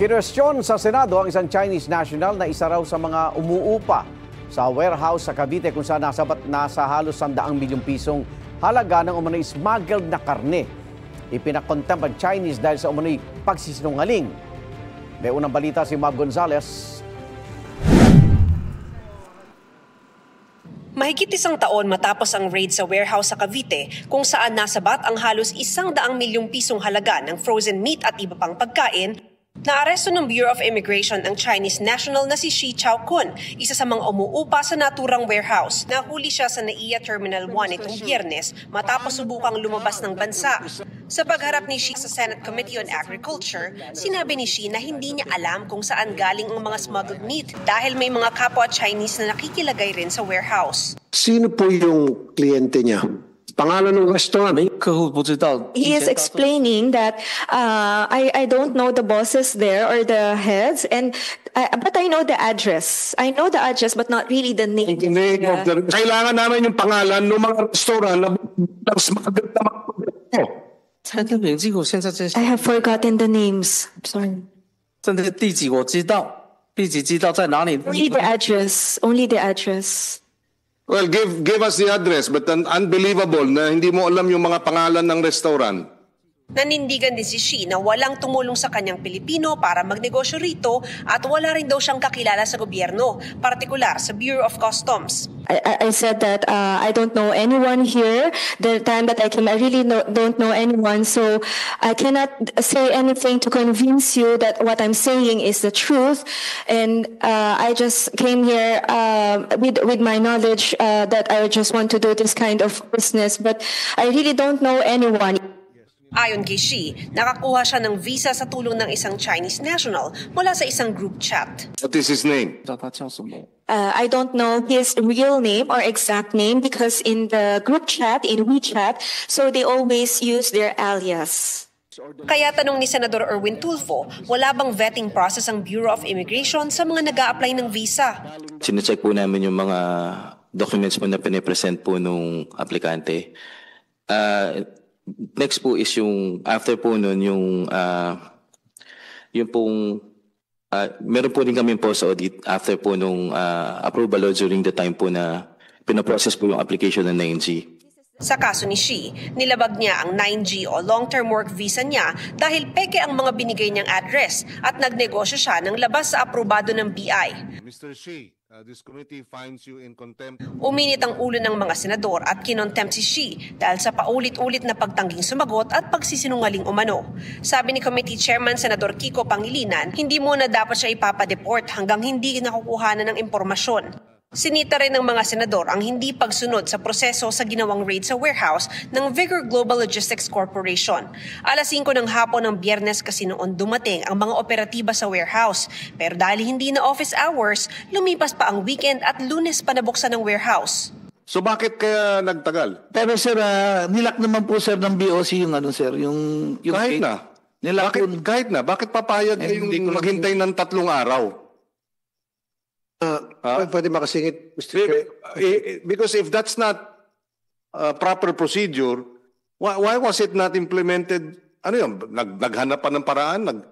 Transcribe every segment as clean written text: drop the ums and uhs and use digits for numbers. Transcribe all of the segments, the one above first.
Kinwestiyon sa Senado ang isang Chinese national na isa raw sa mga umuupa sa warehouse sa Cavite kung saan nasa halos 100 milyong pisong halaga ng umano'y smuggled na karne. Ipinakontempt ang Chinese dahil sa umano'y pagsisinungaling. May unang balita si Mav Gonzalez. Mahigit isang taon matapos ang raid sa warehouse sa Cavite kung saan nasabat ang halos 100 milyong pisong halaga ng frozen meat at iba pang pagkain, naaresto ng Bureau of Immigration ang Chinese national na si Shi Chaokun, isa sa mga umuupa sa naturang warehouse. Nahuli siya sa NAIA Terminal 1 itong Biyernes matapos subukang lumabas ng bansa. Sa pagharap ni Shi sa Senate Committee on Agriculture, sinabi ni Shi na hindi niya alam kung saan galing ang mga smuggled meat dahil may mga kapwa Chinese na nakikilagay rin sa warehouse. Sino po yung kliyente niya? Pangalan ng restaurant? He is explaining that I don't know the bosses there or the heads, but I know the address. I know the address, but not really the name. Kailangan namin yung pangalan ng mga restaurant na smuggled na mga produkto. I have forgotten the names. Sorry. Only the address. Only the address. Well, give us the address, but unbelievable na hindi mo alam yung mga pangalan ng restaurant. Nanindigan din si Shi na walang tumulong sa kanyang Pilipino para magnegosyo rito at wala rin daw siyang kakilala sa gobyerno, partikular sa Bureau of Customs. I said that I don't know anyone here. The time that I came, I really don't know anyone, so I cannot say anything to convince you that what I'm saying is the truth. And I just came here with my knowledge that I just want to do this kind of business, but I really don't know anyone. Ayon kay Shi, nakakuha siya ng visa sa tulong ng isang Chinese national mula sa isang group chat. What is his name? I don't know his real name or exact name because in the group chat, in WeChat, so they always use their alias. Kaya tanong ni Senador Erwin Tulfo, wala bang vetting process ang Bureau of Immigration sa mga nag-a-apply ng visa? Sinecheck po namin yung mga documents po na pinipresent po nung aplikante. Next po is yung after po nun yung pong meron po rin kami post audit after po nung approval during the time po na pinoprocess po yung application ng 9G. Sa kaso ni Shi, nilabag niya ang 9G o long-term work visa niya dahil peke ang mga binigay niyang address at nagnegosyo siya ng labas sa aprobado ng BI. Mr. Shi, this committee finds you in contempt. Uminit ang ulo ng mga senador at kinontempt si Shi dahil sa paulit-ulit na pagtangging sumagot at pagsisinungaling umano. Sabi ni Committee Chairman Senador Kiko Pangilinan, hindi muna dapat siya ipapadeport hanggang hindi nakukuhanan ng impormasyon. Sinita rin ng mga senador ang hindi pagsunod sa proseso sa ginawang raid sa warehouse ng Vigor Global Logistics Corporation. Alas 5 ng hapon ng Biyernes kasi noon dumating ang mga operatiba sa warehouse. Pero dahil hindi na office hours, lumipas pa ang weekend at Lunes pa nabuksan ng warehouse. So bakit kaya nagtagal? Pero sir, nilak naman po sir ng BOC yung ano sir, yung kahit na. Bakit papayag yung maghintay ng 3 araw? Pwede makasingit, Mr. Chair? Because if that's not proper procedure, why was it not implemented? Ano yun? Naghanap pa ng paraan?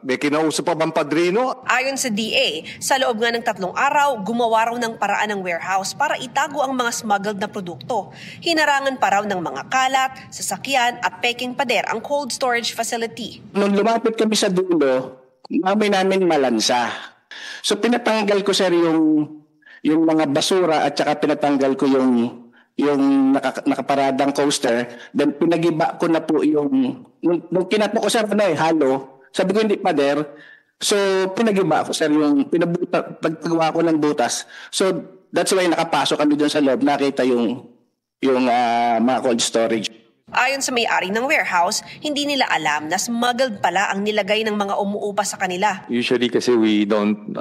May kinausap pa bang padrino? Ayon sa DA, sa loob nga ng 3 araw, gumawa raw ng paraan ng warehouse para itago ang mga smuggled na produkto. Hinarangan pa raw ng mga kalat, sasakyan at peking pader ang cold storage facility. Nung lumapit kami sa dulo, namin malansa. So pinatanggal ko sir yung mga basura at saka pinatanggal ko yung nakaparadang coaster, then pinagiba ko na po yung nung kinato ko sir halo, sabi ko hindi pader, so pinagiba ko sir yung pagpagawa ko ng butas, so that's why nakapasok kami doon sa loob, nakita yung mga cold storage. Ayon sa may-ari ng warehouse, hindi nila alam na smuggled pala ang nilagay ng mga umuupa sa kanila. Usually kasi we don't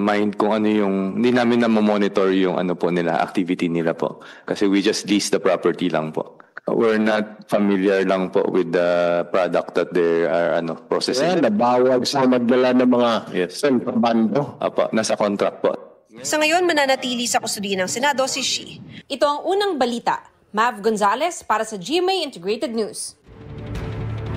mind kung ano yung, hindi namin na-monitor yung ano po nila, activity nila po. Kasi we just lease the property lang po. We're not familiar lang po with the product that they are processing. Nabawag sa magdala ng mga kontrabando. Apo, nasa contract po. Sa ngayon, mananatili sa kustudiya ng Senado si Shi. Ito ang unang balita. Mav Gonzalez para sa GMA Integrated News.